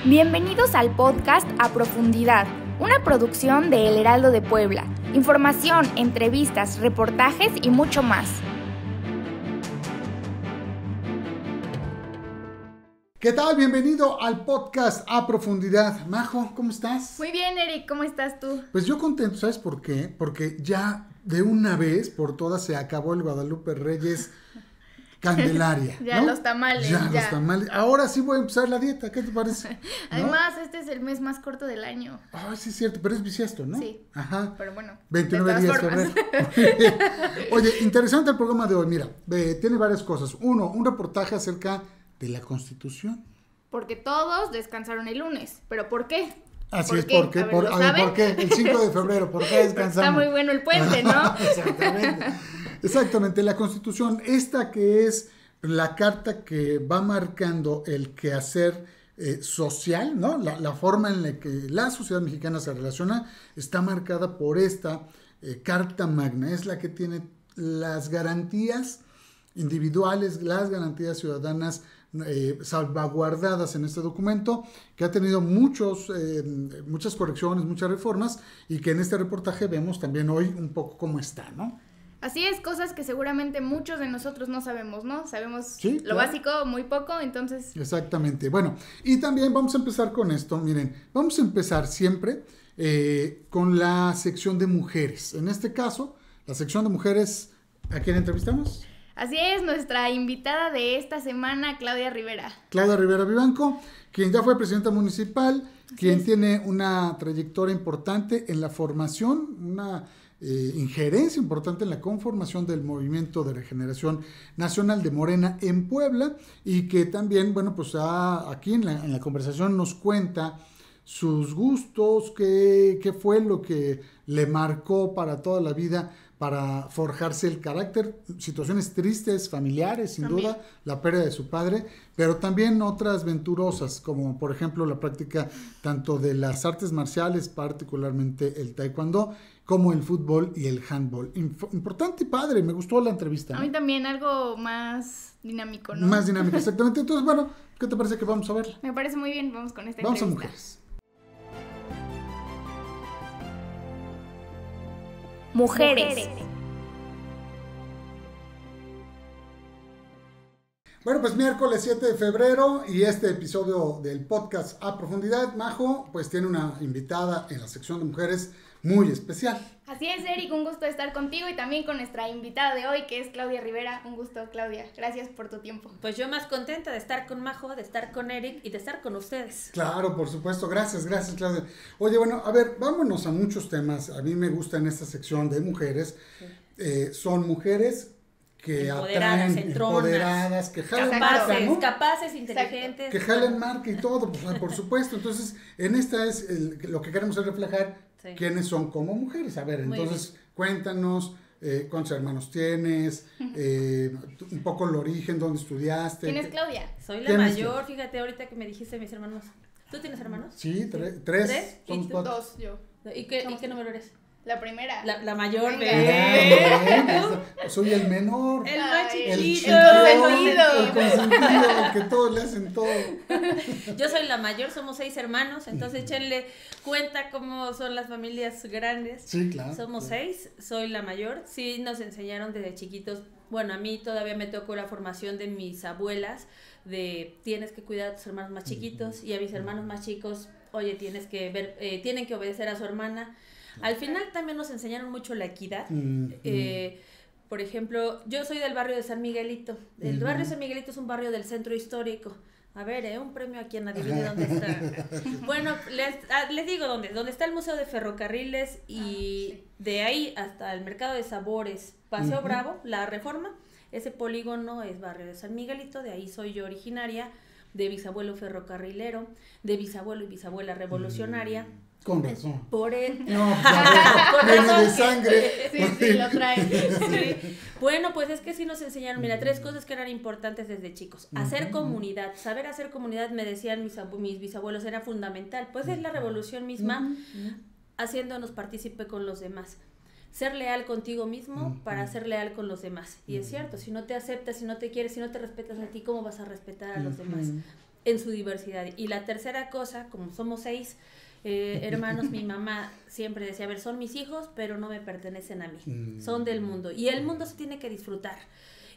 Bienvenidos al podcast A Profundidad, una producción de El Heraldo de Puebla. Información, entrevistas, reportajes y mucho más. ¿Qué tal? Bienvenido al podcast A Profundidad. Majo, ¿cómo estás? Muy bien, Eric, ¿cómo estás tú? Pues yo contento, ¿sabes por qué? Porque ya de una vez por todas se acabó el Guadalupe Reyes Candelaria. Ya, ¿no? Los tamales. Ya, los tamales. Ahora sí voy a empezar la dieta, ¿qué te parece? Además, este es el mes más corto del año. Ay, sí es cierto, pero es bisiesto, ¿no? Sí. Ajá. Pero bueno, 29 días, febrero. Oye, interesante el programa de hoy, mira, tiene varias cosas. Uno, un reportaje acerca de la Constitución. Porque todos descansaron el lunes, ¿pero por qué? Así es, ¿por qué? ¿Por qué? El 5 de febrero, ¿por qué descansamos? Está muy bueno el puente, ¿no? Exactamente, la Constitución, esta que es la carta que va marcando el quehacer social, ¿no? La forma en la que la sociedad mexicana se relaciona está marcada por esta Carta Magna, es la que tiene las garantías individuales, las garantías ciudadanas salvaguardadas en este documento, que ha tenido muchas correcciones, muchas reformas, y que en este reportaje vemos también hoy un poco cómo está, ¿no? Así es, cosas que seguramente muchos de nosotros no sabemos, ¿no? Sabemos sí, lo básico, muy poco, entonces... Exactamente, bueno, y también vamos a empezar con esto, miren, vamos a empezar siempre con la sección de mujeres. En este caso, la sección de mujeres, ¿a quién entrevistamos? Así es, nuestra invitada de esta semana, Claudia Rivera. Claudia Rivera Vivanco, quien ya fue presidenta municipal, quien tiene una trayectoria importante en la formación, una injerencia importante en la conformación del Movimiento de Regeneración Nacional de Morena en Puebla, y que también, bueno, pues aquí en la conversación nos cuenta sus gustos, qué fue lo que le marcó para toda la vida, para forjarse el carácter, situaciones tristes, familiares, sin duda, la pérdida de su padre, pero también otras venturosas, como por ejemplo la práctica tanto de las artes marciales, particularmente el taekwondo, como el fútbol y el handball. Importante y padre, me gustó la entrevista, ¿no? A mí también, algo más dinámico, ¿no? Más dinámico, exactamente. Entonces, bueno, ¿qué te parece que vamos a verla? Me parece muy bien, vamos con esta entrevista. Vamos a mujeres. Mujeres. Bueno, pues miércoles 7 de febrero y este episodio del podcast A Profundidad, Majo, pues tiene una invitada en la sección de mujeres muy especial. Así es, Eric, un gusto estar contigo y también con nuestra invitada de hoy, que es Claudia Rivera. Un gusto, Claudia. Gracias por tu tiempo. Pues yo más contenta de estar con Majo, de estar con Eric y de estar con ustedes. Claro, por supuesto. Gracias, Claudia. Oye, bueno, a ver, vámonos a muchos temas. A mí me gusta en esta sección de mujeres. Sí. Son mujeres que empoderadas, empoderadas, que jalen marca, ¿no? Capaces, inteligentes. Que jalen marca y todo, pues, por supuesto. Entonces, en esta es lo que queremos es reflejar quiénes son como mujeres. A ver, entonces, cuéntanos cuántos hermanos tienes, un poco el origen, dónde estudiaste. ¿Quién es Claudia? Soy la mayor, fíjate, ahorita que me dijiste mis hermanos. ¿Tú tienes hermanos? Sí, tres. ¿Somos cuatro? Dos, yo. ¿Y qué número eres? La primera. La mayor. Soy el menor. El más chiquito. El consentido, que todos le hacen todo. Yo soy la mayor, somos 6 hermanos, entonces échenle cuenta cómo son las familias grandes. Sí, claro. Somos 6, soy la mayor. Sí, nos enseñaron desde chiquitos. Bueno, a mí todavía me tocó la formación de mis abuelas, de tienes que cuidar a tus hermanos más chiquitos, y a mis hermanos más chicos, oye, tienen que obedecer a su hermana. Al final también nos enseñaron mucho la equidad. Por ejemplo, yo soy del barrio de San Miguelito. El barrio de San Miguelito es un barrio del centro histórico. A ver, un premio a quien adivine dónde está. Bueno, les digo dónde está el Museo de Ferrocarriles, y de ahí hasta el Mercado de Sabores, Paseo Bravo, La Reforma. Ese polígono es barrio de San Miguelito, de ahí soy yo originaria, de bisabuelo ferrocarrilero, de bisabuelo y bisabuela revolucionaria. Con razón. Por él. No, por razón. De sangre. Sí, lo traen. Sí. Bueno, pues es que sí nos enseñaron, mira, 3 cosas que eran importantes desde chicos. Hacer comunidad, saber hacer comunidad, me decían mis bisabuelos, era fundamental. Pues es la revolución misma, haciéndonos partícipe con los demás. Ser leal contigo mismo para ser leal con los demás. Y es cierto, si no te aceptas, si no te quieres, si no te respetas a ti, ¿cómo vas a respetar a los demás? en su diversidad. Y la tercera cosa, como somos 6 hermanos, mi mamá siempre decía, a ver, son mis hijos, pero no me pertenecen a mí, son del mundo. Y el mundo se tiene que disfrutar.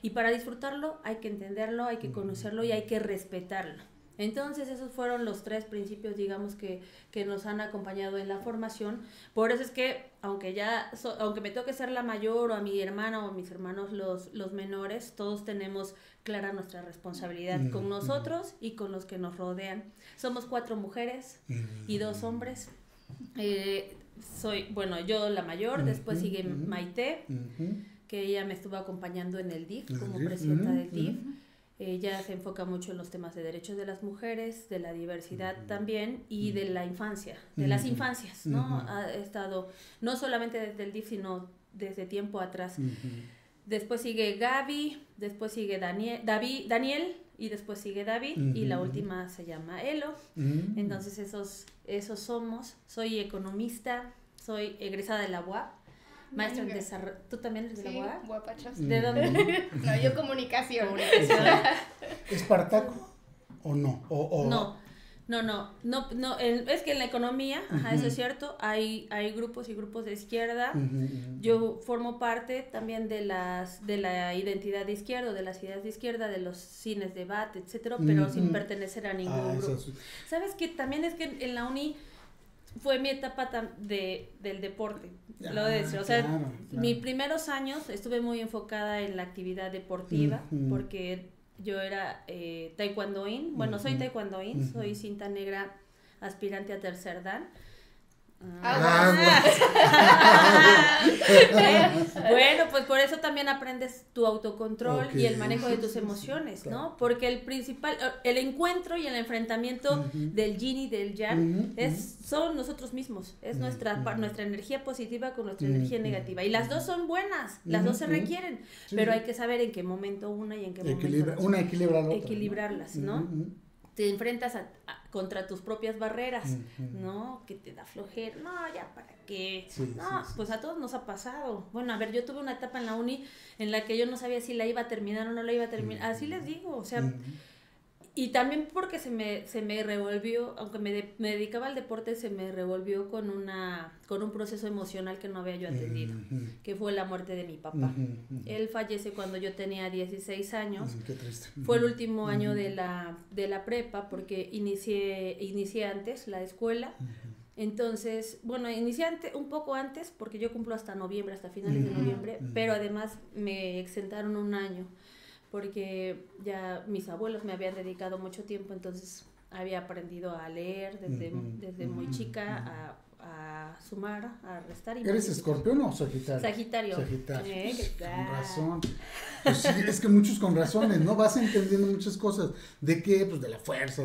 Y para disfrutarlo hay que entenderlo, hay que conocerlo y hay que respetarlo. Entonces esos fueron los 3 principios, digamos, que nos han acompañado en la formación. Por eso es que, aunque me toque ser la mayor, o a mi hermana o a mis hermanos los menores, todos tenemos clara nuestra responsabilidad con nosotros y con los que nos rodean. Somos 4 mujeres y 2 hombres. Yo la mayor, después sigue Maite, que ella me estuvo acompañando en el DIF como presidenta del DIF. Ella se enfoca mucho en los temas de derechos de las mujeres, de la diversidad también y de la infancia, de las infancias, ¿no? Ha estado no solamente desde el DIF, sino desde tiempo atrás. Después sigue Gaby, después sigue Daniel y después sigue David y la última se llama Elo. Entonces esos somos. Soy economista, soy egresada de la UAP. Maestra en desarrollo. ¿Tú también eres de la UAP? Sí, guapachos. ¿De dónde? No, yo comunicación. ¿Espartaco o no? No, es que en la economía, eso es cierto, hay grupos y grupos de izquierda. Yo formo parte también de la identidad de izquierda, de las ideas de izquierda, de los cines, debate, etcétera, pero sin pertenecer a ningún grupo. ¿Sabes qué? También es que en la uni fue mi etapa del deporte, lo de decir, o sea, claro. Mis primeros años estuve muy enfocada en la actividad deportiva, porque yo era taekwondoín, soy taekwondoín, soy cinta negra aspirante a tercer dan. Bueno, pues por eso también aprendes tu autocontrol y el manejo de tus emociones, ¿no? Porque el encuentro y el enfrentamiento del yin y del yang son nosotros mismos, es nuestra energía positiva con nuestra energía negativa, y las dos son buenas, las dos se requieren, pero hay que saber en qué momento una y en qué momento una equilibra la otra, equilibrarlas, ¿no? Te enfrentas contra tus propias barreras, ¿no? Que te da flojera, no, ya, ¿para qué? Pues a todos nos ha pasado. Bueno, a ver, yo tuve una etapa en la uni en la que yo no sabía si la iba a terminar o no la iba a terminar, así les digo, o sea, y también porque se me revolvió, aunque me dedicaba al deporte, se me revolvió con un proceso emocional que no había yo atendido, que fue la muerte de mi papá. Él fallece cuando yo tenía 16 años. Qué triste. Fue el último año de la prepa, porque inicié antes la escuela. Entonces, inicié un poco antes, porque yo cumplo hasta noviembre, hasta finales de noviembre, pero además me exentaron un año, porque ya mis abuelos me habían dedicado mucho tiempo, entonces había aprendido a leer desde muy chica, a sumar, a restar. ¿Eres Escorpión o Sagitario? Sagitario. Con razón. Pues sí, es que muchos con razones, ¿no? Vas entendiendo muchas cosas. ¿De qué? Pues de la fuerza,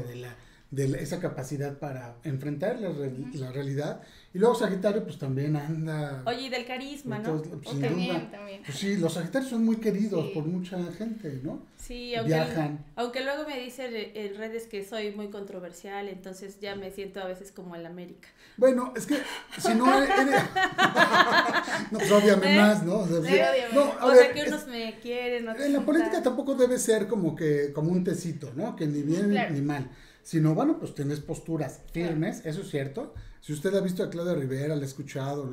de esa capacidad para enfrentar la realidad. Y luego Sagitario pues también anda... Oye, y del carisma, ¿no? También. Pues sí, los Sagitarios son muy queridos por mucha gente, ¿no? Sí, aunque luego me dicen en redes que soy muy controversial, entonces ya me siento a veces como el América. Bueno, es que si no eres... no, pues obviamente más, ¿no? O sea, que unos me quieren, otros en la política tampoco debe ser como un tecito, ¿no? Que ni bien ni mal. Sino, pues tienes posturas firmes, eso es cierto. Si usted ha visto a Claudia Rivera, la ha escuchado,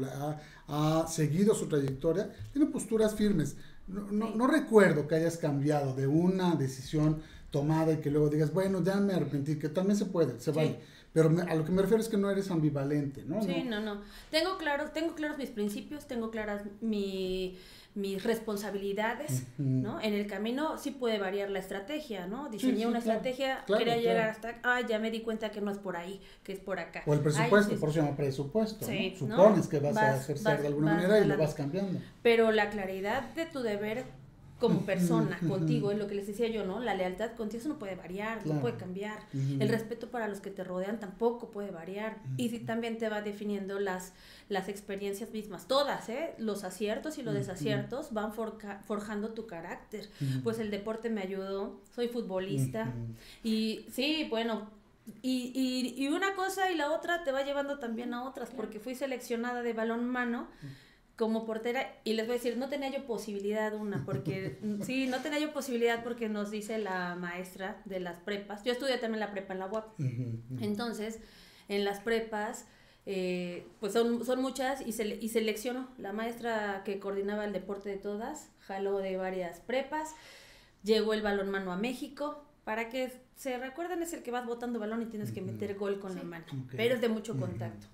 ha seguido su trayectoria, tiene posturas firmes. No recuerdo que hayas cambiado de una decisión tomada y que luego digas, ya me arrepentí, que también se puede, se vale. Pero a lo que me refiero es que no eres ambivalente, ¿no? Sí, no. Tengo claros mis principios, tengo claras mis responsabilidades, ¿no? En el camino sí puede variar la estrategia, ¿no? Diseñé una estrategia, quería llegar hasta, ya me di cuenta que no es por ahí, que es por acá. O el presupuesto, por eso se llama presupuesto, sí, ¿no? Supones que vas a ejercer de alguna manera y lo vas cambiando. Pero la claridad de tu deber como persona contigo, es lo que les decía yo, ¿no? La lealtad contigo, eso no puede variar, no puede cambiar. El respeto para los que te rodean tampoco puede variar. Y sí también te va definiendo las experiencias mismas, todas, los aciertos y los desaciertos van forjando tu carácter. Pues el deporte me ayudó, soy futbolista y sí, y una cosa y la otra te va llevando también a otras, porque fui seleccionada de balonmano como portera, y les voy a decir, no tenía yo posibilidad porque nos dice la maestra de las prepas, yo estudié también la prepa en la UAP, entonces, en las prepas, pues son muchas, y seleccionó, la maestra que coordinaba el deporte de todas, jaló de varias prepas, llegó el balonmano a México, para que se recuerden, es el que vas botando balón y tienes que meter gol con la mano, pero es de mucho contacto.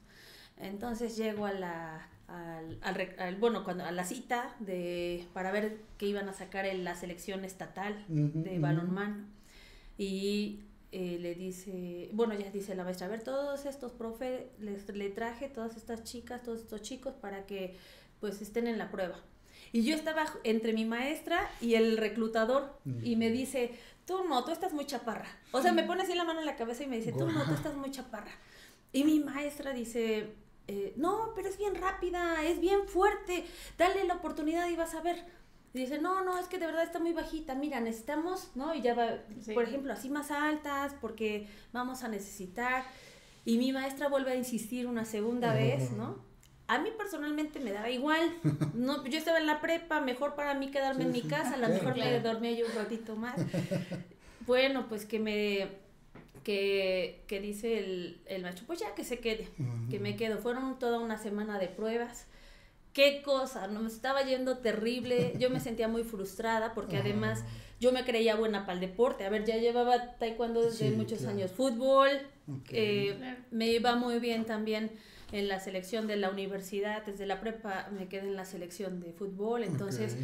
Entonces llego a la cita para ver que iban a sacar la selección estatal de balonmano, y le dice, ya dice la maestra, a ver, todos estos profe, le traje todas estas chicas, todos estos chicos para que pues estén en la prueba. Y yo estaba entre mi maestra y el reclutador, y me dice, tú estás muy chaparra. O sea, me pone así la mano en la cabeza y me dice, tú estás muy chaparra. Y mi maestra dice, no, pero es bien rápida, es bien fuerte, dale la oportunidad y vas a ver. Y dice, no, es que de verdad está muy bajita, mira, necesitamos, ¿no? Y ya va, por ejemplo, así más altas, porque vamos a necesitar. Y mi maestra vuelve a insistir una segunda vez, ¿no? A mí personalmente me daba igual, no, yo estaba en la prepa, mejor para mí quedarme en mi casa, a lo mejor me dormía yo un ratito más. Bueno, pues que dice el maestro, pues ya que se quede, que me quedo. Fueron toda una semana de pruebas. Qué cosa, me estaba yendo terrible, yo me sentía muy frustrada porque además yo me creía buena para el deporte. A ver, ya llevaba taekwondo desde muchos años, fútbol, me iba muy bien también en la selección de la universidad, desde la prepa me quedé en la selección de fútbol, entonces,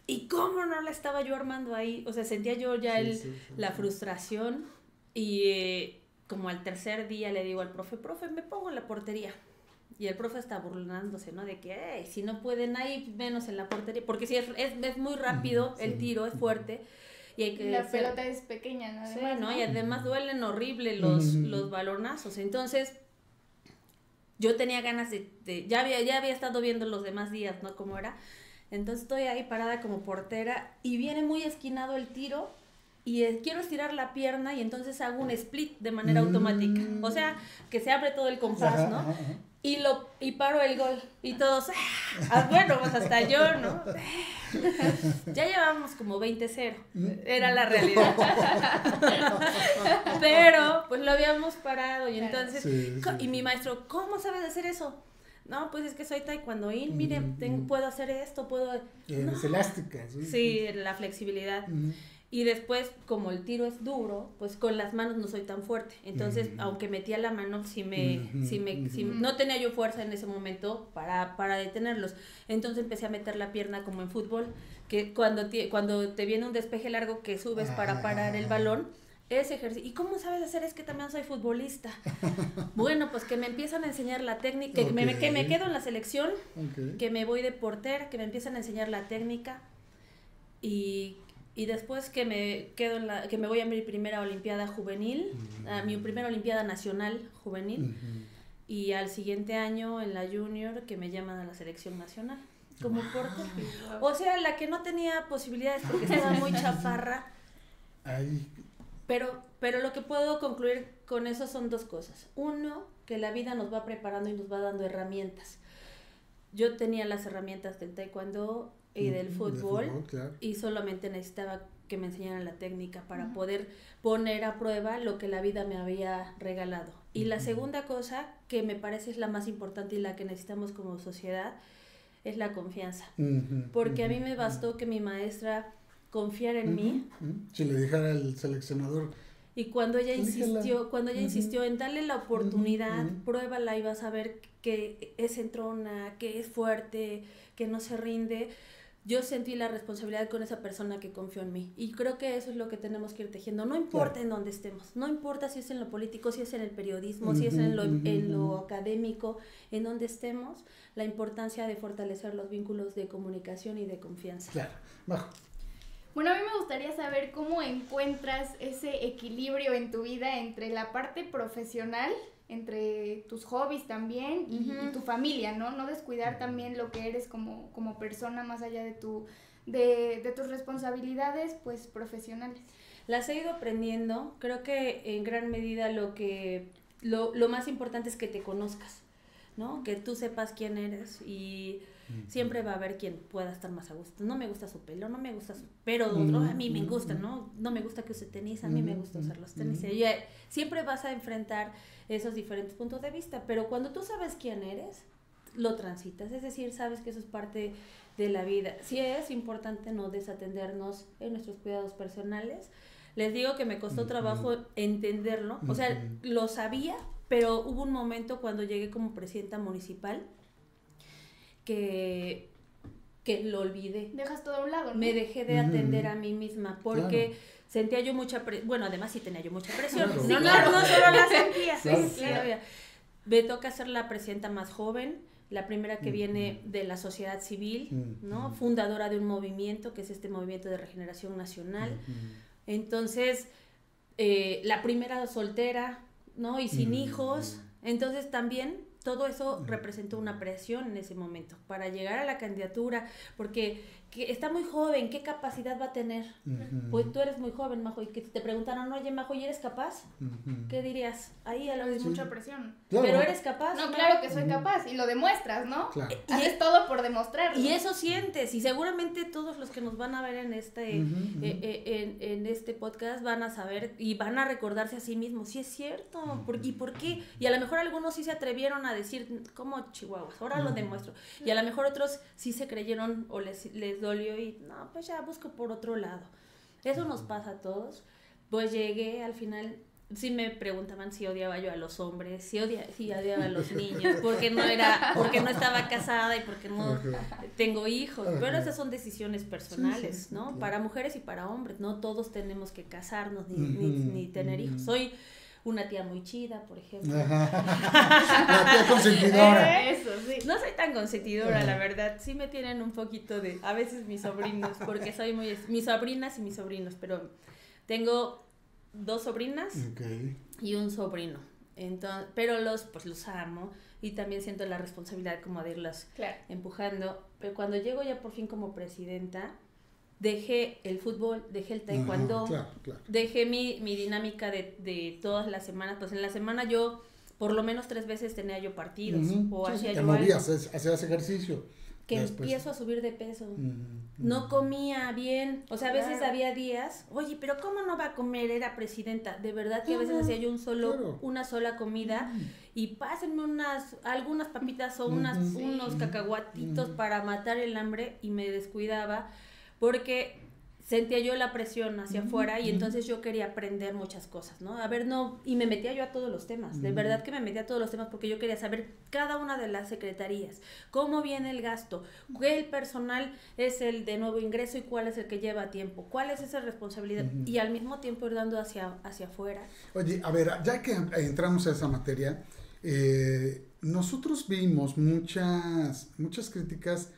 ¿y cómo no la estaba yo armando ahí? O sea, sentía yo ya la frustración, y como al tercer día le digo al profe, me pongo en la portería, y el profe está burlándose, ¿no? De que, si no pueden ahí, menos en la portería, porque sí, es muy rápido, el tiro es fuerte, y hay que la pelota es pequeña, ¿no? Además, sí, ¿no? Y además duelen horrible los balonazos, entonces yo tenía ganas ya había estado viendo los demás días, ¿no? Cómo era. Entonces estoy ahí parada como portera y viene muy esquinado el tiro y quiero estirar la pierna y entonces hago un split de manera automática. O sea, que se abre todo el compás, ¿no? Y paro el gol y todos, bueno, pues hasta yo, ¿no? Ya llevábamos como 20-0, era la realidad. Pero pues lo habíamos parado y entonces, y mi maestro, ¿cómo sabes hacer eso? No, pues es que soy taekwondoín, miren, puedo hacer esto, Es elástica. Sí, la flexibilidad. Y después, como el tiro es duro, pues con las manos no soy tan fuerte. Entonces, aunque metía la mano, no tenía yo fuerza en ese momento para detenerlos. Entonces empecé a meter la pierna como en fútbol, que cuando te viene un despeje largo que subes para parar el balón, ese ejercicio. ¿Y cómo sabes hacer? Es que también soy futbolista. Bueno, pues que me empiezan a enseñar la técnica, que me quedo en la selección, que me voy de portera, que me empiezan a enseñar la técnica y después que me voy a mi primera olimpiada juvenil, a mi primera olimpiada nacional juvenil, y al siguiente año en la junior que me llaman a la selección nacional como portera. O sea, la que no tenía posibilidades porque estaba muy chaparra. Pero lo que puedo concluir con eso son dos cosas. Uno, que la vida nos va preparando y nos va dando herramientas. Yo tenía las herramientas del taekwondo y del fútbol, claro. Y solamente necesitaba que me enseñaran la técnica para poder poner a prueba lo que la vida me había regalado. Y la segunda cosa, que me parece es la más importante y la que necesitamos como sociedad, es la confianza. Porque a mí me bastó que mi maestra confiara en mí. Si le dijera al seleccionador. Y cuando ella insistió en darle la oportunidad, pruébala y vas a ver que es entrona, que es fuerte, que no se rinde. Yo sentí la responsabilidad con esa persona que confió en mí. Y creo que eso es lo que tenemos que ir tejiendo. No importa en dónde estemos. No importa si es en lo político, si es en el periodismo, si es en lo académico, en donde estemos. La importancia de fortalecer los vínculos de comunicación y de confianza. Claro. Bajo. Bueno, a mí me gustaría saber cómo encuentras ese equilibrio en tu vida entre la parte profesional, entre tus hobbies también y tu familia, ¿no? No descuidar también lo que eres como persona más allá de tus responsabilidades, pues, profesionales. Las he ido aprendiendo. Creo que en gran medida lo más importante es que te conozcas, ¿no? Que tú sepas quién eres y siempre va a haber quien pueda estar más a gusto. No me gusta su pelo, no me gusta su... Pero otro, a mí me gusta, ¿no? No me gusta que use tenis, a mí me gusta usar los tenis. Y siempre vas a enfrentar esos diferentes puntos de vista, pero cuando tú sabes quién eres, lo transitas, es decir, sabes que eso es parte de la vida. Sí es importante no desatendernos en nuestros cuidados personales. Les digo que me costó trabajo entenderlo, o sea, lo sabía, pero hubo un momento cuando llegué como presidenta municipal que lo olvidé. Dejas todo a un lado, ¿no? Me dejé de atender a mí misma porque sentía yo mucha presión, bueno, además sí tenía yo mucha presión, Claro. sí, no solo la sentía, claro. Me toca ser la presidenta más joven, la primera que viene de la sociedad civil, ¿no? Fundadora de un movimiento que es este Movimiento de Regeneración Nacional. Entonces, la primera soltera, ¿no? Y sin hijos. Entonces también todo eso representó una presión en ese momento para llegar a la candidatura, porque que está muy joven, ¿qué capacidad va a tener? Pues tú eres muy joven, Majo, y que te preguntaron, oye, Majo, ¿y eres capaz? ¿Qué dirías? Ahí a lo Es mucha presión. Claro. Pero eres capaz. No, claro que soy capaz, y lo demuestras, ¿no? Claro. Haces todo por demostrarlo. Y eso sientes, y seguramente todos los que nos van a ver en en este podcast van a saber y van a recordarse a sí mismos, sí es cierto, ¿y por qué? Y a lo mejor algunos sí se atrevieron a decir, ¿cómo chihuahuas? Ahora lo demuestro. Y a lo mejor otros sí se creyeron o les dolió y, no, pues ya busco por otro lado. Eso nos pasa a todos. Pues llegué al final... Sí me preguntaban si odiaba yo a los hombres, si odiaba a los niños, porque no estaba casada y porque no tengo hijos, pero esas son decisiones personales, ¿no? Para mujeres y para hombres, no todos tenemos que casarnos ni tener hijos. Soy una tía muy chida, por ejemplo. La tía consentidora. Eso, sí. No soy tan consentidora, la verdad. Sí me tienen un poquito de, a veces mis sobrinos, porque soy mis sobrinas y mis sobrinos, pero tengo 2 sobrinas y un sobrino. Entonces, pero los amo y también siento la responsabilidad como de irlos empujando. Pero cuando llego ya por fin como presidenta, dejé el fútbol, dejé el taekwondo, dejé mi dinámica de todas las semanas. Pues en la semana yo, por lo menos 3 veces tenía yo partidos. O hacía yo hacías ejercicio. Que empiezo a subir de peso. No comía bien. O sea, a veces había días, oye, pero ¿cómo no va a comer? Era presidenta. De verdad que a veces hacía yo una sola comida y pásenme algunas papitas o unos cacahuatitos para matar el hambre, y me descuidaba porque sentía yo la presión hacia afuera y entonces yo quería aprender muchas cosas, ¿no? Y me metía yo a todos los temas, de verdad que me metía a todos los temas porque yo quería saber cada una de las secretarías, cómo viene el gasto, qué personal es el de nuevo ingreso y cuál es el que lleva tiempo, cuál es esa responsabilidad, y al mismo tiempo ir dando hacia afuera. Oye, a ver, ya que entramos a esa materia, nosotros vimos muchas críticas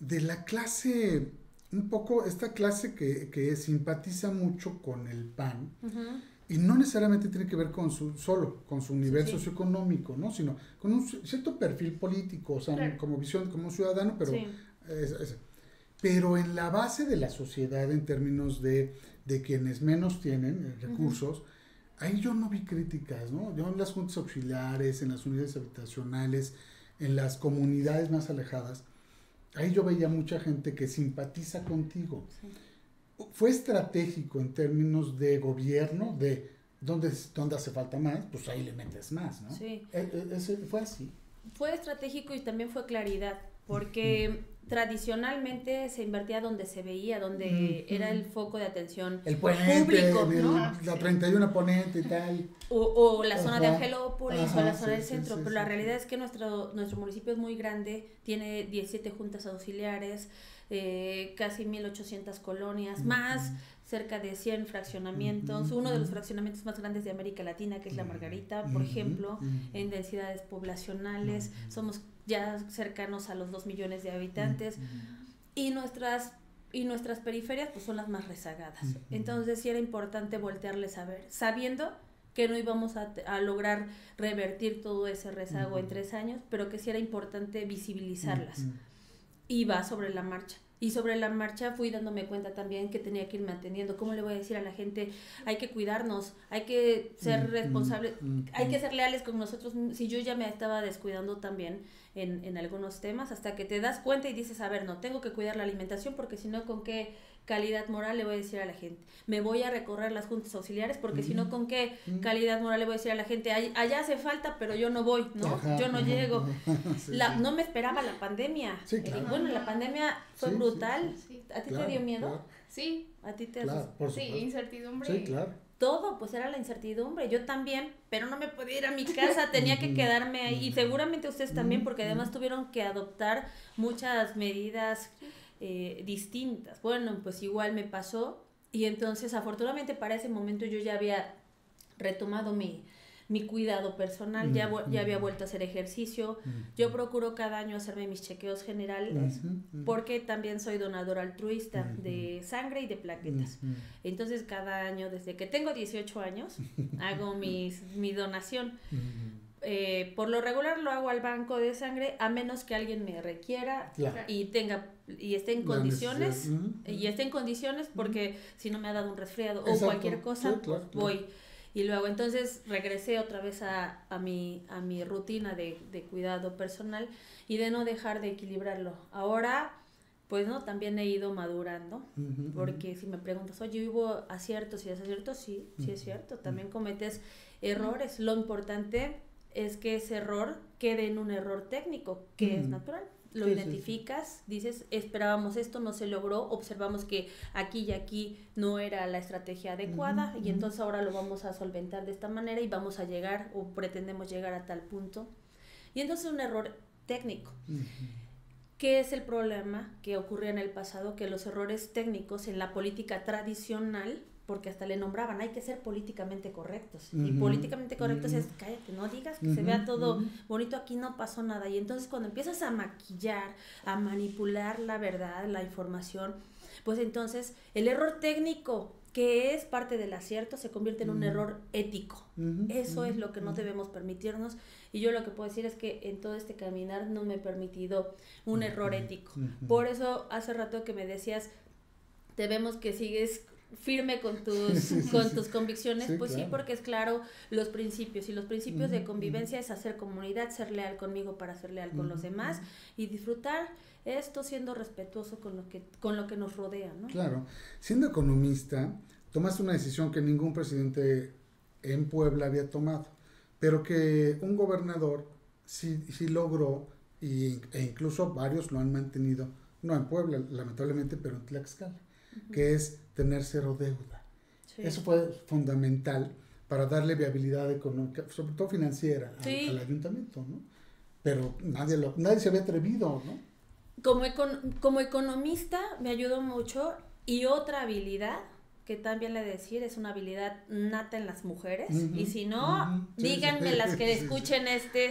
de la clase... Un poco esta clase que simpatiza mucho con el PAN, y no necesariamente tiene que ver con su nivel socioeconómico, ¿no? Sino con un cierto perfil político, o sea, como visión, como un ciudadano, pero pero en la base de la sociedad, en términos de quienes menos tienen recursos, ahí yo no vi críticas, ¿no? Yo en las juntas auxiliares, en las unidades habitacionales, en las comunidades más alejadas, ahí yo veía mucha gente que simpatiza contigo. Fue estratégico en términos de gobierno, de dónde hace falta más, pues ahí le metes más, ¿no? Sí. Fue así. Fue estratégico y también fue claridad, porque tradicionalmente se invertía donde se veía, donde era el foco de atención el puente, público, ¿no? La 31 Ponente y tal. O la zona de Angelópolis o la zona del centro, pero la realidad es que nuestro municipio es muy grande, tiene 17 juntas auxiliares, casi 1,800 colonias, más cerca de 100 fraccionamientos, uno de los fraccionamientos más grandes de América Latina, que es La Margarita, por ejemplo, en densidades poblacionales, somos ya cercanos a los 2 millones de habitantes, y nuestras periferias pues son las más rezagadas. Entonces sí era importante voltearles a ver, sabiendo que no íbamos a lograr revertir todo ese rezago en 3 años, pero que sí era importante visibilizarlas. Y va sobre la marcha. Y sobre la marcha fui dándome cuenta también que tenía que irme atendiendo. ¿Cómo le voy a decir a la gente? Hay que cuidarnos, hay que ser responsables, hay que ser leales con nosotros. Si yo ya me estaba descuidando también en algunos temas, hasta que te das cuenta y dices, a ver, no, tengo que cuidar la alimentación porque si no, ¿con qué calidad moral le voy a decir a la gente? Me voy a recorrer las juntas auxiliares porque si no, ¿con qué calidad moral le voy a decir a la gente? Allá hace falta, pero yo no voy, ¿no? Yo no llego. No me esperaba la pandemia. Sí, claro. Bueno, la pandemia fue brutal. Sí. ¿A ti te dio miedo? Claro. Sí. ¿A ti te Sí, incertidumbre. Sí, claro. Todo, pues era la incertidumbre, yo también, pero no me podía ir a mi casa, tenía que quedarme ahí, y seguramente ustedes también, porque además tuvieron que adoptar muchas medidas distintas. Bueno, pues igual me pasó, y entonces afortunadamente para ese momento yo ya había retomado mi cuidado personal, ya había vuelto a hacer ejercicio. Yo procuro cada año hacerme mis chequeos generales porque también soy donadora altruista de sangre y de plaquetas. Entonces cada año, desde que tengo 18 años, hago mi donación. Por lo regular lo hago al banco de sangre, a menos que alguien me requiera y esté en condiciones, porque si no me ha dado un resfriado o cualquier cosa, pues voy. Y luego entonces regresé otra vez a mi rutina de cuidado personal y de no dejar de equilibrarlo. Ahora, pues no, también he ido madurando, porque si me preguntas, oye, ¿hubo aciertos y desaciertos? Sí, sí es cierto, también cometes errores. Lo importante es que ese error quede en un error técnico, que es natural. Lo identificas, dices, esperábamos esto, no se logró, observamos que aquí y aquí no era la estrategia adecuada y entonces ahora lo vamos a solventar de esta manera y vamos a llegar o pretendemos llegar a tal punto. Y entonces un error técnico. ¿Qué es el problema que ocurría en el pasado? Que los errores técnicos en la política tradicional, porque hasta le nombraban, hay que ser políticamente correctos. Y políticamente correctos es, cállate, no digas que se vea todo bonito, aquí no pasó nada. Y entonces cuando empiezas a maquillar, a manipular la verdad, la información, pues entonces el error técnico, que es parte del acierto, se convierte en un error ético. Eso es lo que no debemos permitirnos. Y yo lo que puedo decir es que en todo este caminar no me he permitido un error ético. Por eso hace rato que me decías, te vemos que sigues firme con tus convicciones, pues claro. Sí, porque es claro los principios, y los principios de convivencia es hacer comunidad, ser leal conmigo para ser leal con los demás y disfrutar esto siendo respetuoso con lo que nos rodea, ¿no? Claro, siendo economista, tomaste una decisión que ningún presidente en Puebla había tomado, pero que un gobernador sí logró, e incluso varios lo han mantenido, no en Puebla, lamentablemente, pero en Tlaxcala, que es tener cero deuda. Sí. Eso fue fundamental para darle viabilidad económica, sobre todo financiera, al ayuntamiento, ¿no? Pero nadie se había atrevido, ¿no? Como economista me ayudó mucho, y otra habilidad que también le decir es una habilidad nata en las mumujeres, y si no, díganme las que escuchen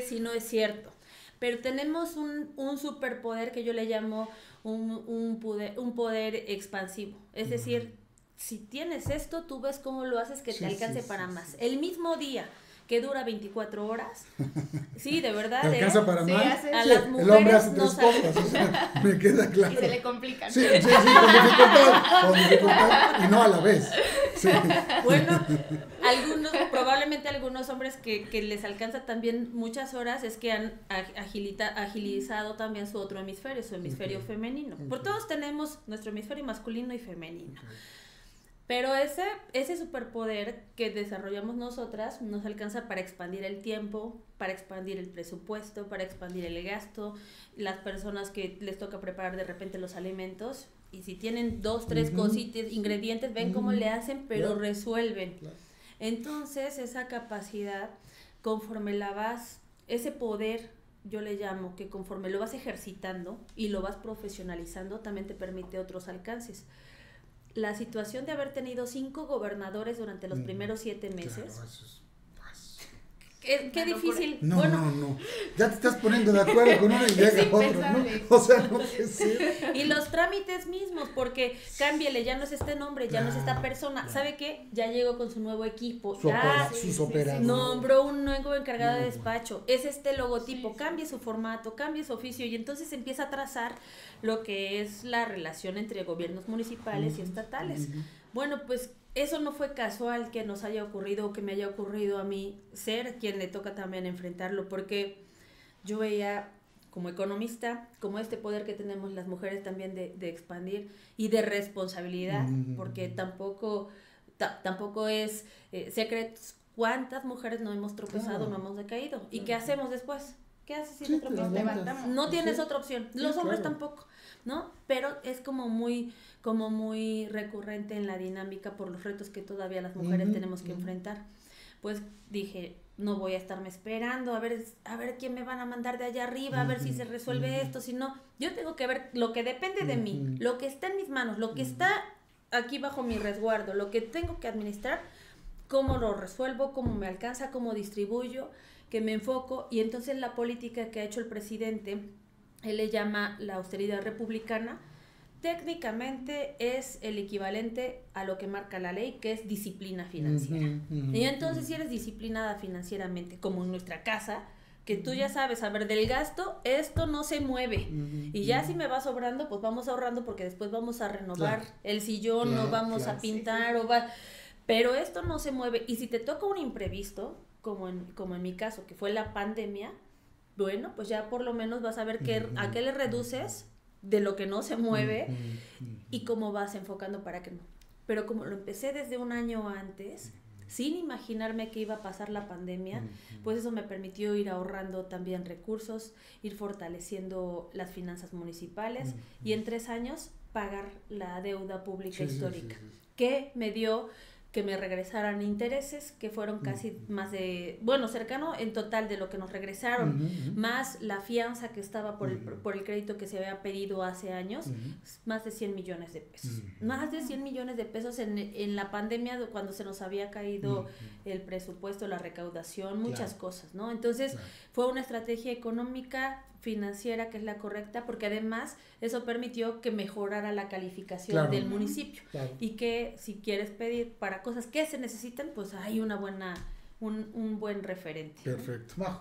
si no es cierto. Pero tenemos un superpoder que yo le llamo un poder expansivo. Es decir, si tienes esto, tú ves cómo lo haces que te alcance para más. El mismo día que dura 24 horas, sí, de verdad. ¿Te alcanza para más? A las mujeres el hombre hace 3 cosas, o sea, me queda claro. Y se le complican. Sí, con dificultad, y no a la vez. Sí. Bueno, probablemente algunos hombres que les alcanza también muchas horas es que han agilizado también su otro hemisferio, su hemisferio femenino. Por todos tenemos nuestro hemisferio masculino y femenino. Pero ese superpoder que desarrollamos nosotras nos alcanza para expandir el tiempo, para expandir el presupuesto, para expandir el gasto. Las personas que les toca preparar de repente los alimentos, y si tienen 2, 3 cositas, ingredientes, ven cómo le hacen, pero resuelven. Entonces, esa capacidad, conforme ese poder, yo le llamo, que conforme lo vas ejercitando y lo vas profesionalizando, también te permite otros alcances. La situación de haber tenido 5 gobernadores durante los primeros 7 meses, Qué difícil. No, bueno, no. Ya te estás poniendo de acuerdo con uno y llega otro, ¿no? O sea, no puede ser. Y los trámites mismos, porque cámbiele, ya no es este nombre, ya no es esta persona. ¿Sabe qué? Ya llegó con su nuevo equipo. Sus operadores. Nombró un nuevo encargado de despacho. Es este logotipo, cambie su formato, cambie su oficio. Y entonces empieza a trazar lo que es la relación entre gobiernos municipales y estatales. Bueno, pues eso no fue casual que nos haya ocurrido o que me haya ocurrido a mí ser quien le toca también enfrentarlo, porque yo veía como economista, como este poder que tenemos las mujeres también de expandir y de responsabilidad, porque tampoco es secretos cuántas mujeres no hemos tropezado, no hemos decaído. ¿Y qué hacemos después? ¿Qué haces si te tropiezas? levantamos. No tienes otra opción. Los hombres claro. tampoco, ¿no? Pero es como muy recurrente en la dinámica por los retos que todavía las mujeres tenemos que enfrentar. Pues dije, no voy a estarme esperando a ver quién me van a mandar de allá arriba, a ver si se resuelve esto, si no, yo tengo que ver lo que depende de mí, lo que está en mis manos, lo que está aquí bajo mi resguardo, lo que tengo que administrar, cómo lo resuelvo, cómo me alcanza, cómo distribuyo, que me enfoco. Y entonces la política que ha hecho el presidente, él le llama la austeridad republicana, técnicamente es el equivalente a lo que marca la ley, que es disciplina financiera. Y entonces si eres disciplinada financieramente, como en nuestra casa, que tú ya sabes, a ver, del gasto, esto no se mueve. Y ya si me va sobrando, pues vamos ahorrando porque después vamos a renovar el sillón, o vamos a pintar, pero esto no se mueve. Y si te toca un imprevisto, como en mi caso, que fue la pandemia, bueno, pues ya por lo menos vas a ver a qué le reduces de lo que no se mueve y cómo vas enfocando para que no. Pero como lo empecé desde un año antes, sin imaginarme que iba a pasar la pandemia, pues eso me permitió ir ahorrando también recursos, ir fortaleciendo las finanzas municipales y en 3 años pagar la deuda pública histórica, que me dio que me regresaran intereses, que fueron casi más de, bueno, cercano en total de lo que nos regresaron, más la fianza que estaba por el crédito que se había pedido hace años, más de 100 millones de pesos. Más de 100 millones de pesos en la pandemia, cuando se nos había caído el presupuesto, la recaudación, muchas cosas, ¿no? Entonces, fue una estrategia económica, financiera, que es la correcta, porque además eso permitió que mejorara la calificación del municipio y que si quieres pedir para cosas que se necesitan, pues hay un buen referente. Perfecto. ¿No?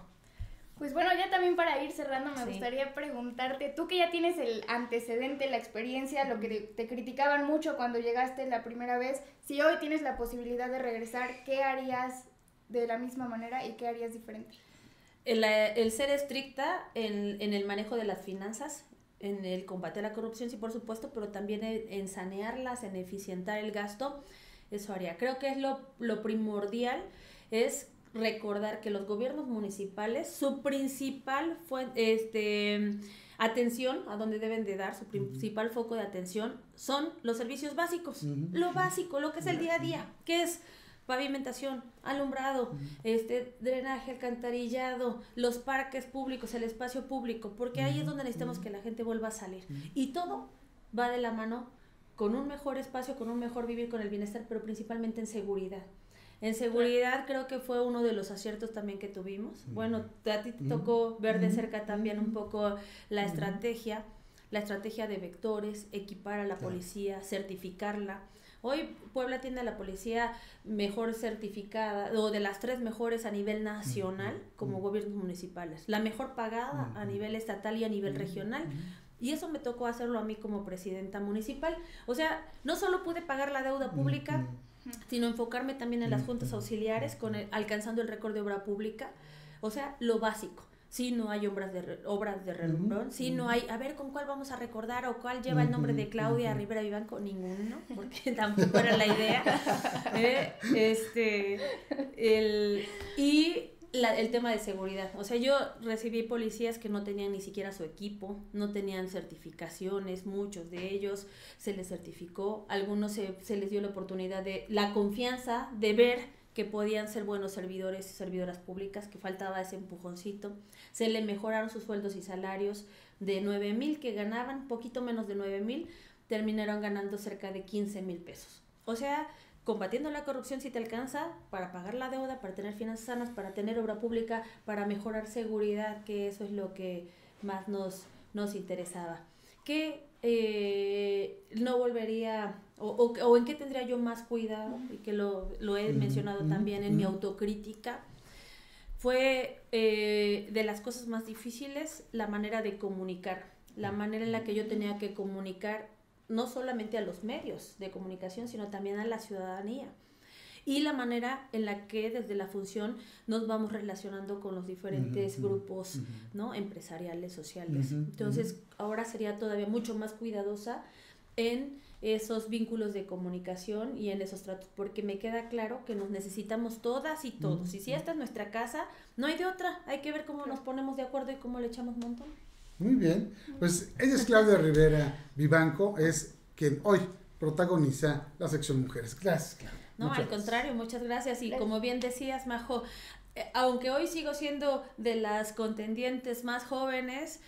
Pues bueno, ya también para ir cerrando me gustaría preguntarte, tú que ya tienes el antecedente, la experiencia, lo que te criticaban mucho cuando llegaste la primera vez, si hoy tienes la posibilidad de regresar, ¿qué harías de la misma manera y qué harías diferente? El ser estricta en el manejo de las finanzas, en el combate a la corrupción, sí, por supuesto, pero también en sanearlas, en eficientar el gasto, eso haría. Creo que es lo primordial, es recordar que los gobiernos municipales, su principal atención, a donde deben de dar, su principal foco de atención, son los servicios básicos, lo básico, lo que es el día a día, que es pavimentación, alumbrado, drenaje, alcantarillado, los parques públicos, el espacio público, porque ahí es donde necesitamos que la gente vuelva a salir. Y todo va de la mano con un mejor espacio, con un mejor vivir, con el bienestar, pero principalmente en seguridad. En seguridad creo que fue uno de los aciertos también que tuvimos. Bueno, a ti te tocó ver de cerca también un poco la estrategia de vectores, equipar a la policía, certificarla. Hoy Puebla tiene a la policía mejor certificada, o de las 3 mejores a nivel nacional como gobiernos municipales, la mejor pagada a nivel estatal y a nivel regional. Y eso me tocó hacerlo a mí como presidenta municipal. O sea, no solo pude pagar la deuda pública, sino enfocarme también en las juntas auxiliares, alcanzando el récord de obra pública. O sea, lo básico. Si no hay obras de relumbrón, si no hay, a ver con cuál vamos a recordar o cuál lleva el nombre de Claudia Rivera Vivanco, ninguno, porque tampoco era la idea. El tema de seguridad, o sea, yo recibí policías que no tenían ni siquiera su equipo, no tenían certificaciones, muchos de ellos se les certificó, algunos se les dio la oportunidad la confianza de ver que podían ser buenos servidores y servidoras públicas, que faltaba ese empujoncito. Se le mejoraron sus sueldos y salarios de 9,000 que ganaban, poquito menos de 9,000, terminaron ganando cerca de 15,000 pesos. O sea, combatiendo la corrupción si te alcanza para pagar la deuda, para tener finanzas sanas, para tener obra pública, para mejorar seguridad, que eso es lo que más nos interesaba. ¿Qué no volvería, o en qué tendría yo más cuidado? Y que lo he mencionado también en mi autocrítica. Fue de las cosas más difíciles la manera de comunicar, la manera en la que yo tenía que comunicar no solamente a los medios de comunicación, sino también a la ciudadanía. Y la manera en la que desde la función nos vamos relacionando con los diferentes grupos, ¿no? Empresariales, sociales. Entonces, ahora sería todavía mucho más cuidadosa en esos vínculos de comunicación y en esos tratos, porque me queda claro que nos necesitamos todas y todos. Y si esta es nuestra casa, no hay de otra. Hay que ver cómo nos ponemos de acuerdo y cómo le echamos un montón. Muy bien. Pues ella es Claudia Rivera Vivanco, es quien hoy protagoniza la sección Mujeres. Gracias, Claudia. No, al contrario, muchas gracias. Y como bien decías, Majo, aunque hoy sigo siendo de las contendientes más jóvenes,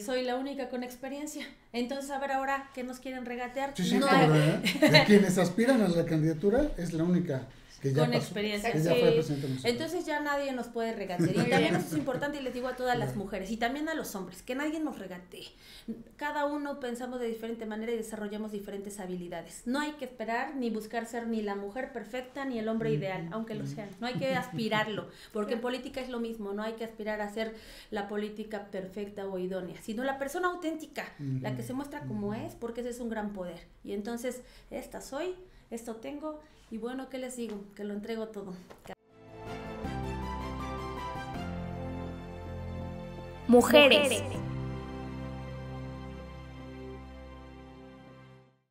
soy la única con experiencia. Entonces, a ver ahora, ¿qué nos quieren regatear? Sí, no de quienes aspiran a la candidatura, es la única que ya con pasó, experiencia. que ya fue presidente municipal. Entonces ya nadie nos puede regatear. Y también eso es importante, y les digo a todas las mujeres y también a los hombres, que nadie nos regatee. Cada uno pensamos de diferente manera y desarrollamos diferentes habilidades. No hay que esperar ni buscar ser ni la mujer perfecta ni el hombre ideal, aunque lo sean. No hay que aspirarlo, porque en política es lo mismo. No hay que aspirar a ser la política perfecta o idónea, sino la persona auténtica, la que se muestra como es, porque ese es un gran poder. Y entonces, esta soy, esto tengo. Y bueno, ¿qué les digo? Que lo entrego todo. Mujeres.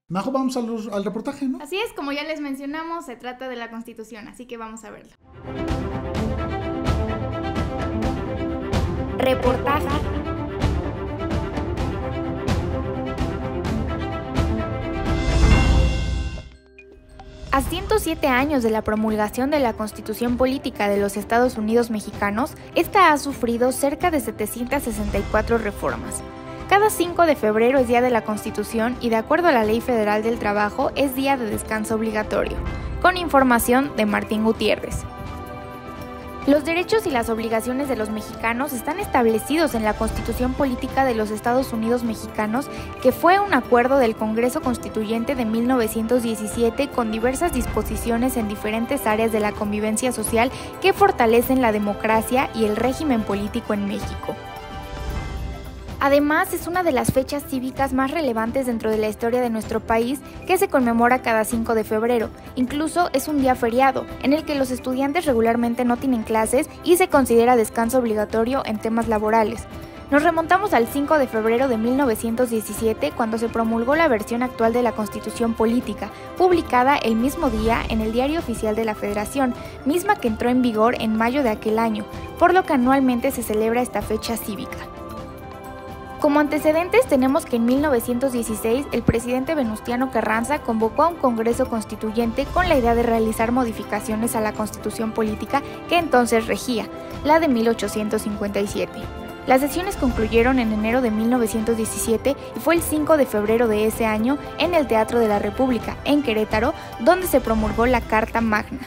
Majo, vamos al reportaje, ¿no? Así es, como ya les mencionamos, se trata de la Constitución, así que vamos a verlo. Reportaje. A 107 años de la promulgación de la Constitución Política de los Estados Unidos Mexicanos, esta ha sufrido cerca de 764 reformas. Cada 5 de febrero es Día de la Constitución y de acuerdo a la Ley Federal del Trabajo es día de descanso obligatorio. Con información de Martín Gutiérrez. Los derechos y las obligaciones de los mexicanos están establecidos en la Constitución Política de los Estados Unidos Mexicanos, que fue un acuerdo del Congreso Constituyente de 1917 con diversas disposiciones en diferentes áreas de la convivencia social que fortalecen la democracia y el régimen político en México. Además, es una de las fechas cívicas más relevantes dentro de la historia de nuestro país, que se conmemora cada 5 de febrero. Incluso es un día feriado, en el que los estudiantes regularmente no tienen clases y se considera descanso obligatorio en temas laborales. Nos remontamos al 5 de febrero de 1917, cuando se promulgó la versión actual de la Constitución Política, publicada el mismo día en el Diario Oficial de la Federación, misma que entró en vigor en mayo de aquel año, por lo que anualmente se celebra esta fecha cívica. Como antecedentes tenemos que en 1916 el presidente Venustiano Carranza convocó a un Congreso Constituyente con la idea de realizar modificaciones a la Constitución Política que entonces regía, la de 1857. Las sesiones concluyeron en enero de 1917 y fue el 5 de febrero de ese año en el Teatro de la República, en Querétaro, donde se promulgó la Carta Magna.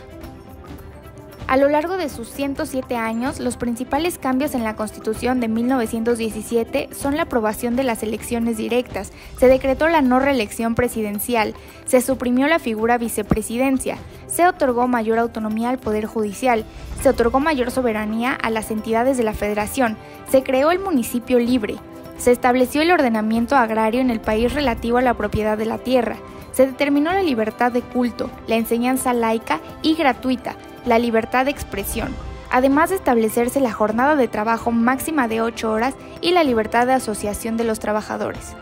A lo largo de sus 107 años, los principales cambios en la Constitución de 1917 son la aprobación de las elecciones directas, se decretó la no reelección presidencial, se suprimió la figura vicepresidencia, se otorgó mayor autonomía al Poder Judicial, se otorgó mayor soberanía a las entidades de la Federación, se creó el municipio libre, se estableció el ordenamiento agrario en el país relativo a la propiedad de la tierra, se determinó la libertad de culto, la enseñanza laica y gratuita, la libertad de expresión, además de establecerse la jornada de trabajo máxima de 8 horas y la libertad de asociación de los trabajadores.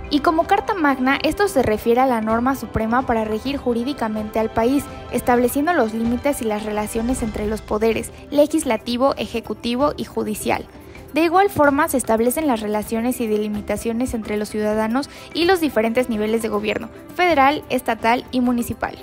Y como Carta Magna, esto se refiere a la norma suprema para regir jurídicamente al país, estableciendo los límites y las relaciones entre los poderes, legislativo, ejecutivo y judicial. De igual forma, se establecen las relaciones y delimitaciones entre los ciudadanos y los diferentes niveles de gobierno, federal, estatal y municipal.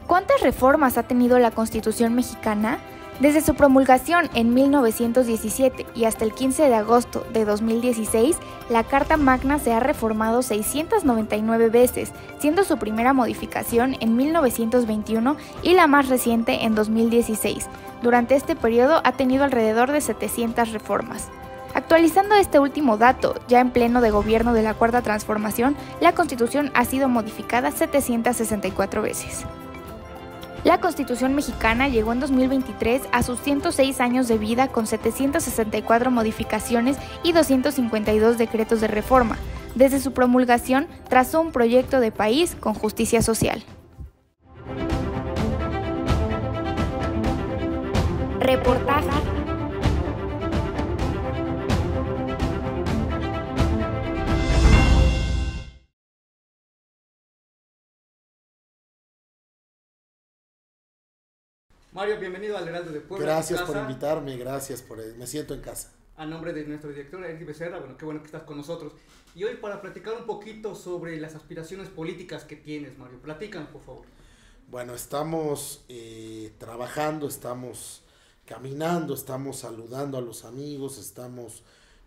¿Cuántas reformas ha tenido la Constitución mexicana? Desde su promulgación en 1917 y hasta el 15 de agosto de 2016, la Carta Magna se ha reformado 699 veces, siendo su primera modificación en 1921 y la más reciente en 2016. Durante este periodo ha tenido alrededor de 700 reformas. Actualizando este último dato, ya en pleno de gobierno de la Cuarta Transformación, la Constitución ha sido modificada 764 veces. La Constitución mexicana llegó en 2023 a sus 106 años de vida con 764 modificaciones y 252 decretos de reforma. Desde su promulgación, trazó un proyecto de país con justicia social. Reportaje. Mario, bienvenido al Heraldo de Puebla. Gracias por invitarme, me siento en casa. A nombre de nuestro director, Eric Becerra, qué bueno que estás con nosotros. Y hoy para platicar un poquito sobre las aspiraciones políticas que tienes, Mario. Platícanos, por favor. Bueno, estamos trabajando, estamos caminando, estamos saludando a los amigos, estamos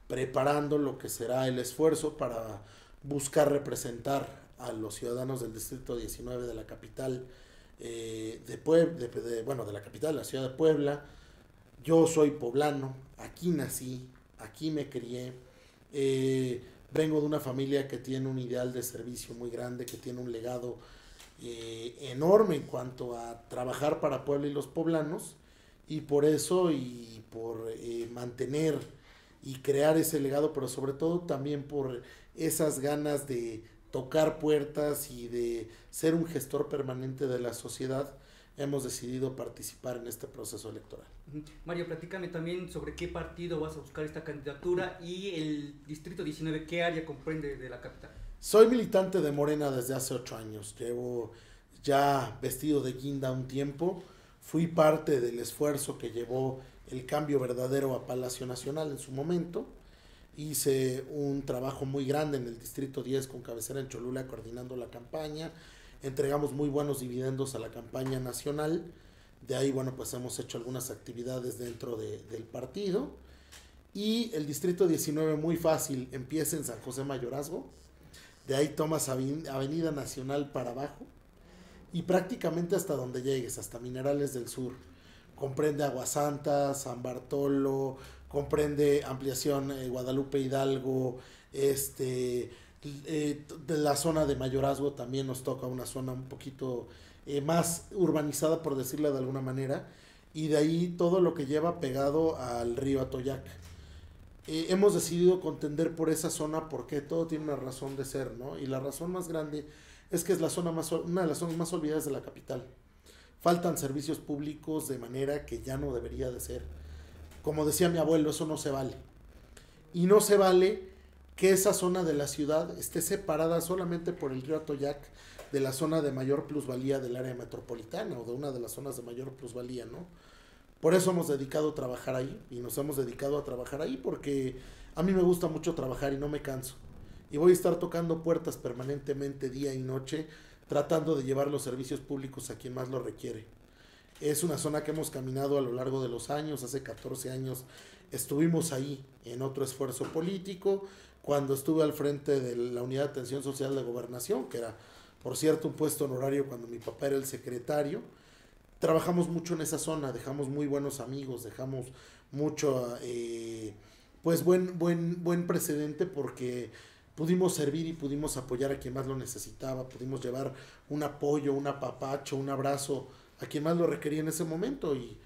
preparando lo que será el esfuerzo para buscar representar a los ciudadanos del Distrito 19 de la capital de la capital, la ciudad de Puebla. Yo soy poblano, aquí nací, aquí me crié, vengo de una familia que tiene un ideal de servicio muy grande, que tiene un legado enorme en cuanto a trabajar para Puebla y los poblanos, y por eso y por mantener y crear ese legado, pero sobre todo también por esas ganas de tocar puertas y de ser un gestor permanente de la sociedad, hemos decidido participar en este proceso electoral. Mario, platícame también sobre qué partido vas a buscar esta candidatura y el Distrito 19, ¿qué área comprende de la capital? Soy militante de Morena desde hace 8 años, llevo ya vestido de guinda un tiempo, fui parte del esfuerzo que llevó el cambio verdadero a Palacio Nacional en su momento. Hice un trabajo muy grande en el Distrito 10 con cabecera en Cholula coordinando la campaña, entregamos muy buenos dividendos a la campaña nacional, de ahí pues hemos hecho algunas actividades dentro del partido, y el Distrito 19 muy fácil, empieza en San José Mayorazgo, de ahí tomas Avenida Nacional para abajo, y prácticamente hasta donde llegues, hasta Minerales del Sur, comprende Aguasanta, San Bartolo, comprende ampliación Guadalupe Hidalgo, de la zona de Mayorazgo también nos toca una zona un poquito más urbanizada, por decirlo de alguna manera, y de ahí todo lo que lleva pegado al río Atoyac. Hemos decidido contender por esa zona porque todo tiene una razón de ser, ¿no? Y la razón más grande es que es una de las zonas más olvidadas de la capital. Faltan servicios públicos de manera que ya no debería de ser. Como decía mi abuelo, eso no se vale. Y no se vale que esa zona de la ciudad esté separada solamente por el río Atoyac de la zona de mayor plusvalía del área metropolitana o de una de las zonas de mayor plusvalía, ¿no? Por eso hemos dedicado a trabajar ahí y nos hemos dedicado a trabajar ahí porque a mí me gusta mucho trabajar y no me canso. Y voy a estar tocando puertas permanentemente día y noche tratando de llevar los servicios públicos a quien más lo requiere. Es una zona que hemos caminado a lo largo de los años. Hace 14 años estuvimos ahí en otro esfuerzo político, cuando estuve al frente de la Unidad de Atención Social de Gobernación, que era, por cierto, un puesto honorario cuando mi papá era el secretario. Trabajamos mucho en esa zona, dejamos muy buenos amigos, dejamos mucho, buen precedente porque pudimos servir y pudimos apoyar a quien más lo necesitaba, pudimos llevar un apoyo, un apapacho, un abrazo a quien más lo requería en ese momento y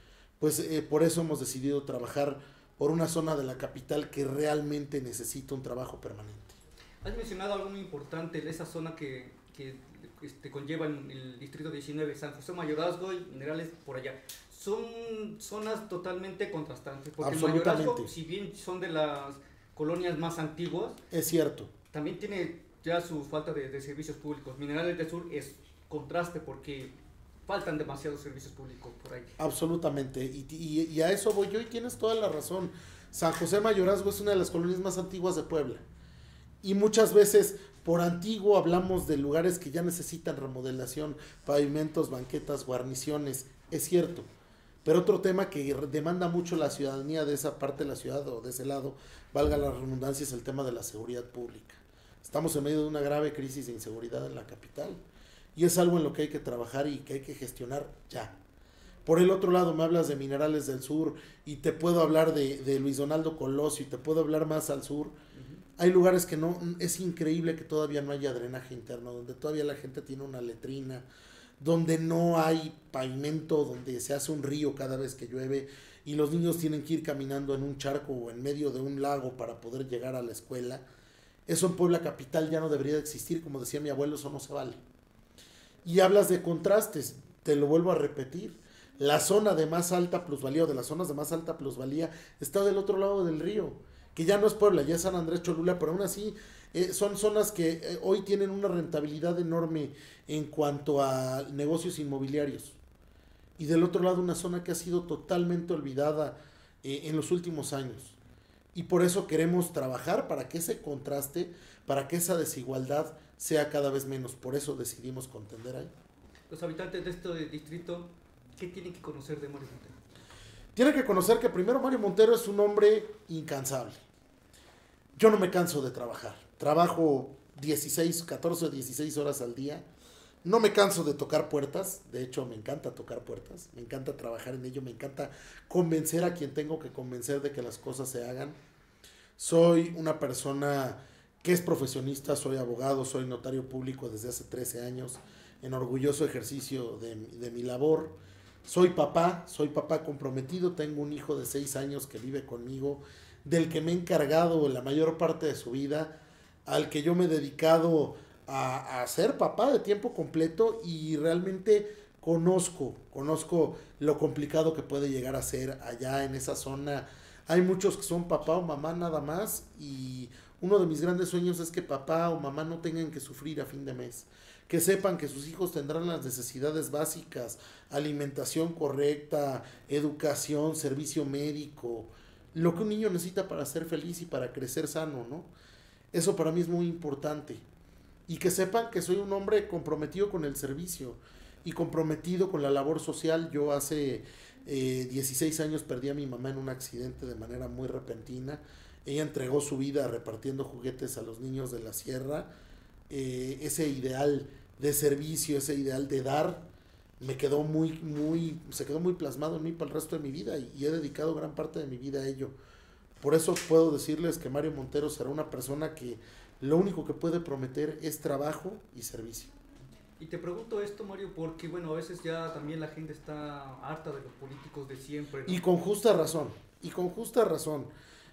por eso hemos decidido trabajar por una zona de la capital que realmente necesita un trabajo permanente. Has mencionado algo muy importante de esa zona que conlleva el Distrito 19, San José Mayorazgo y Minerales por allá. Son zonas totalmente contrastantes, porque Mayorazgo, si bien son de las colonias más antiguas, es cierto, también tiene ya su falta de servicios públicos. Minerales del Sur es contraste porque faltan demasiados servicios públicos por ahí. Absolutamente, y a eso voy yo y tienes toda la razón. San José Mayorazgo es una de las colonias más antiguas de Puebla y muchas veces por antiguo hablamos de lugares que ya necesitan remodelación, pavimentos, banquetas, guarniciones, es cierto, Pero otro tema que demanda mucho la ciudadanía de esa parte de la ciudad o de ese lado, valga la redundancia, es el tema de la seguridad pública. Estamos en medio de una grave crisis de inseguridad en la capital y es algo en lo que hay que trabajar y que hay que gestionar ya. Por el otro lado me hablas de Minerales del Sur y te puedo hablar de Luis Donaldo Colosio y te puedo hablar más al sur. Hay lugares que no, es increíble que todavía no haya drenaje interno, donde todavía la gente tiene una letrina, donde no hay pavimento, donde se hace un río cada vez que llueve y los niños tienen que ir caminando en un charco o en medio de un lago para poder llegar a la escuela. Eso en Puebla capital ya no debería de existir, como decía mi abuelo, eso no se vale. Y hablas de contrastes, te lo vuelvo a repetir, la zona de más alta plusvalía o de las zonas de más alta plusvalía está del otro lado del río, que ya no es Puebla, ya es San Andrés Cholula, pero aún así son zonas que hoy tienen una rentabilidad enorme en cuanto a negocios inmobiliarios. Y del otro lado una zona que ha sido totalmente olvidada en los últimos años. Y por eso queremos trabajar para que ese contraste, para que esa desigualdad sea cada vez menos. Por eso decidimos contender ahí. Los habitantes de este distrito, ¿qué tienen que conocer de Mario Montero? Tienen que conocer que primero Mario Montero es un hombre incansable. Yo no me canso de trabajar. Trabajo 14 o 16 horas al día. No me canso de tocar puertas. De hecho, me encanta tocar puertas. Me encanta trabajar en ello. Me encanta convencer a quien tengo que convencer de que las cosas se hagan. Soy una persona que es profesionista. Soy abogado, soy notario público desde hace 13 años. En orgulloso ejercicio de mi labor. Soy papá comprometido. Tengo un hijo de 6 años que vive conmigo, del que me he encargado la mayor parte de su vida, al que yo me he dedicado a ser papá de tiempo completo y realmente conozco lo complicado que puede llegar a ser allá en esa zona. Hay muchos que son papá o mamá nada más y uno de mis grandes sueños es que papá o mamá no tengan que sufrir a fin de mes, que sepan que sus hijos tendrán las necesidades básicas, alimentación correcta, educación, servicio médico, lo que un niño necesita para ser feliz y para crecer sano, ¿no? Eso para mí es muy importante. Y que sepan que soy un hombre comprometido con el servicio y comprometido con la labor social. Yo hace 16 años perdí a mi mamá en un accidente de manera muy repentina. Ella entregó su vida repartiendo juguetes a los niños de la sierra. Ese ideal de servicio, ese ideal de dar, se quedó muy plasmado en mí para el resto de mi vida y he dedicado gran parte de mi vida a ello. Por eso puedo decirles que Mario Montero será una persona que lo único que puede prometer es trabajo y servicio. Y te pregunto esto, Mario, porque bueno, a veces ya también la gente está harta de los políticos de siempre, ¿no? Y con justa razón.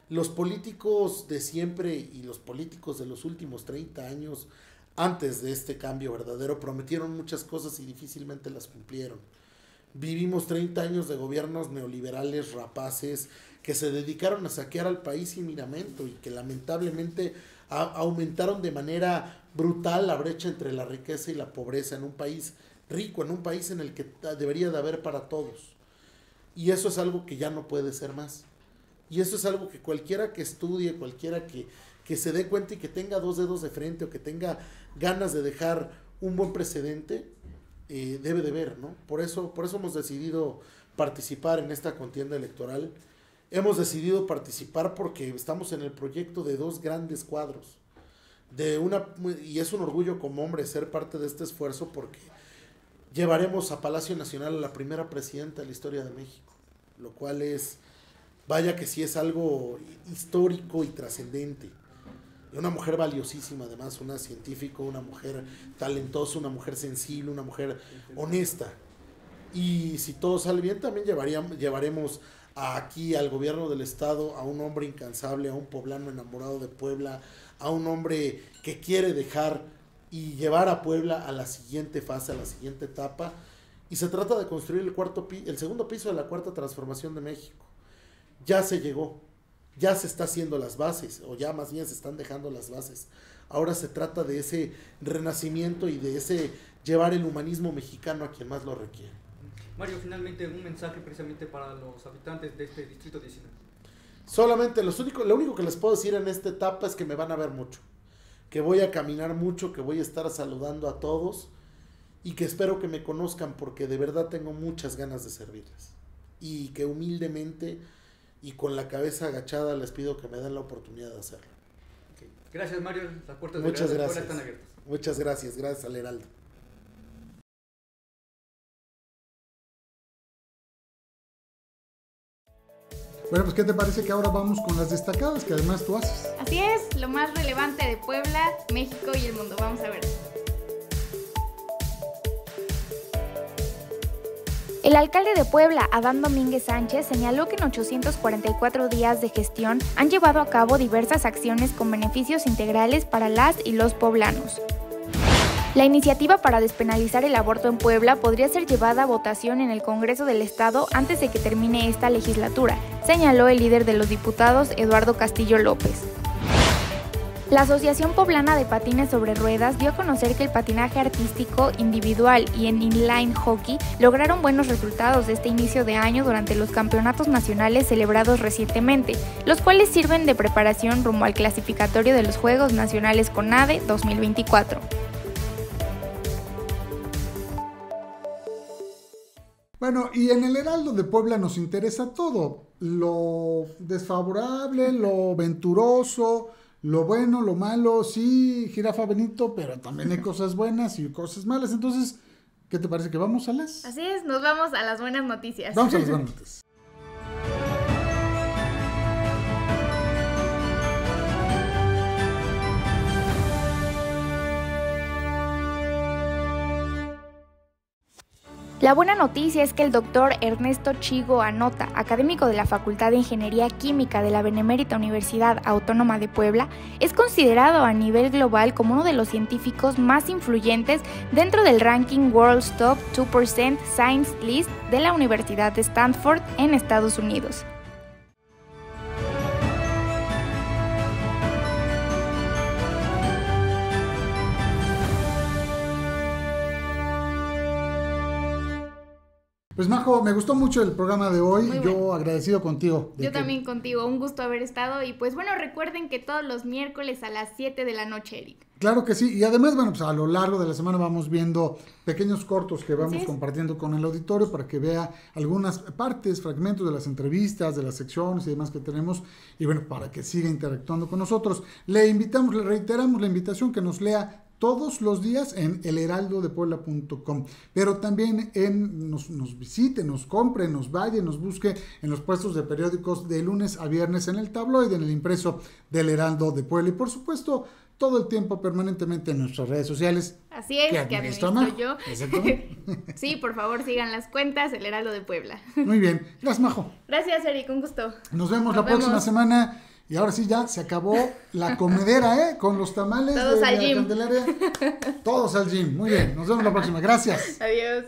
Los políticos de siempre y los políticos de los últimos 30 años, antes de este cambio verdadero, prometieron muchas cosas y difícilmente las cumplieron. Vivimos 30 años de gobiernos neoliberales rapaces que se dedicaron a saquear al país sin miramento y que lamentablemente aumentaron de manera brutal la brecha entre la riqueza y la pobreza en un país rico, en un país en el que debería de haber para todos. Y eso es algo que ya no puede ser más. Y eso es algo que cualquiera que estudie, cualquiera que se dé cuenta y que tenga 2 dedos de frente o que tenga ganas de dejar un buen precedente, debe de ver, ¿no? Por eso hemos decidido participar en esta contienda electoral. Hemos decidido participar porque estamos en el proyecto de 2 grandes cuadros. Y es un orgullo como hombre ser parte de este esfuerzo porque llevaremos a Palacio Nacional a la primera presidenta de la historia de México, lo cual es, vaya que sí es algo histórico y trascendente. Una mujer valiosísima, además, una científica, una mujer talentosa, una mujer sensible, una mujer honesta. Y si todo sale bien, también llevaremos aquí al gobierno del estado a un hombre incansable, a un poblano enamorado de Puebla, a un hombre que quiere dejar y llevar a Puebla a la siguiente fase, a la siguiente etapa. Y se trata de construir el segundo piso de la cuarta transformación de México. Ya se llegó. Ya se está haciendo las bases, o ya más bien se están dejando las bases. Ahora se trata de ese renacimiento y de ese llevar el humanismo mexicano a quien más lo requiere. Mario, finalmente un mensaje precisamente para los habitantes de este distrito 19. Solamente lo único que les puedo decir en esta etapa es que me van a ver mucho, que voy a caminar mucho, que voy a estar saludando a todos y que espero que me conozcan porque de verdad tengo muchas ganas de servirles y que humildemente y con la cabeza agachada les pido que me den la oportunidad de hacerlo. Okay. Gracias, Mario. Las puertas Muchas de la gracias. están abiertas. Muchas gracias. Gracias al Heraldo. Bueno, pues ¿qué te parece que ahora vamos con las destacadas que además tú haces? Así es, lo más relevante de Puebla, México y el mundo. Vamos a ver. El alcalde de Puebla, Adán Domínguez Sánchez, señaló que en 844 días de gestión han llevado a cabo diversas acciones con beneficios integrales para las y los poblanos. La iniciativa para despenalizar el aborto en Puebla podría ser llevada a votación en el Congreso del Estado antes de que termine esta legislatura, señaló el líder de los diputados, Eduardo Castillo López. La Asociación Poblana de Patines sobre Ruedas dio a conocer que el patinaje artístico, individual y en inline hockey lograron buenos resultados de este inicio de año durante los campeonatos nacionales celebrados recientemente, los cuales sirven de preparación rumbo al clasificatorio de los Juegos Nacionales CONADE 2024. Bueno, y en el Heraldo de Puebla nos interesa todo, lo desfavorable, lo venturoso, lo bueno, lo malo, sí, Jirafa Benito, pero también hay cosas buenas y cosas malas. Entonces, ¿qué te parece que vamos a las? Así es, nos vamos a las buenas noticias. Vamos a las buenas noticias. La buena noticia es que el doctor Ernesto Chigo Anota, académico de la Facultad de Ingeniería Química de la Benemérita Universidad Autónoma de Puebla, es considerado a nivel global como uno de los científicos más influyentes dentro del ranking World's Top 2% Science List de la Universidad de Stanford en Estados Unidos. Pues Majo, me gustó mucho el programa de hoy, Muy yo bueno. agradecido contigo. Yo también contigo, un gusto haber estado y pues bueno, recuerden que todos los miércoles a las 7 de la noche, Eric. Claro que sí, y además, bueno, pues a lo largo de la semana vamos viendo pequeños cortos que vamos Así es. compartiendo con el auditorio para que vea algunas partes, fragmentos de las entrevistas, de las secciones y demás que tenemos, y bueno, para que siga interactuando con nosotros. Le invitamos, le reiteramos la invitación que nos lea todos los días en elheraldodepuebla.com, pero también nos visite, nos compre, nos vaya, nos busque en los puestos de periódicos de lunes a viernes en el tabloide, en el impreso del Heraldo de Puebla, y por supuesto todo el tiempo permanentemente en nuestras redes sociales. Así es, que administro Majo. yo. Exactamente. Sí, por favor sigan las cuentas, el Heraldo de Puebla. Muy bien, gracias Majo. Gracias, Eric, un gusto. Nos vemos la próxima semana. Y ahora sí ya se acabó la comedera, con los tamales Todos de al la gym. Candelaria. Todos al gym. Muy bien, nos vemos la próxima. Gracias. Adiós.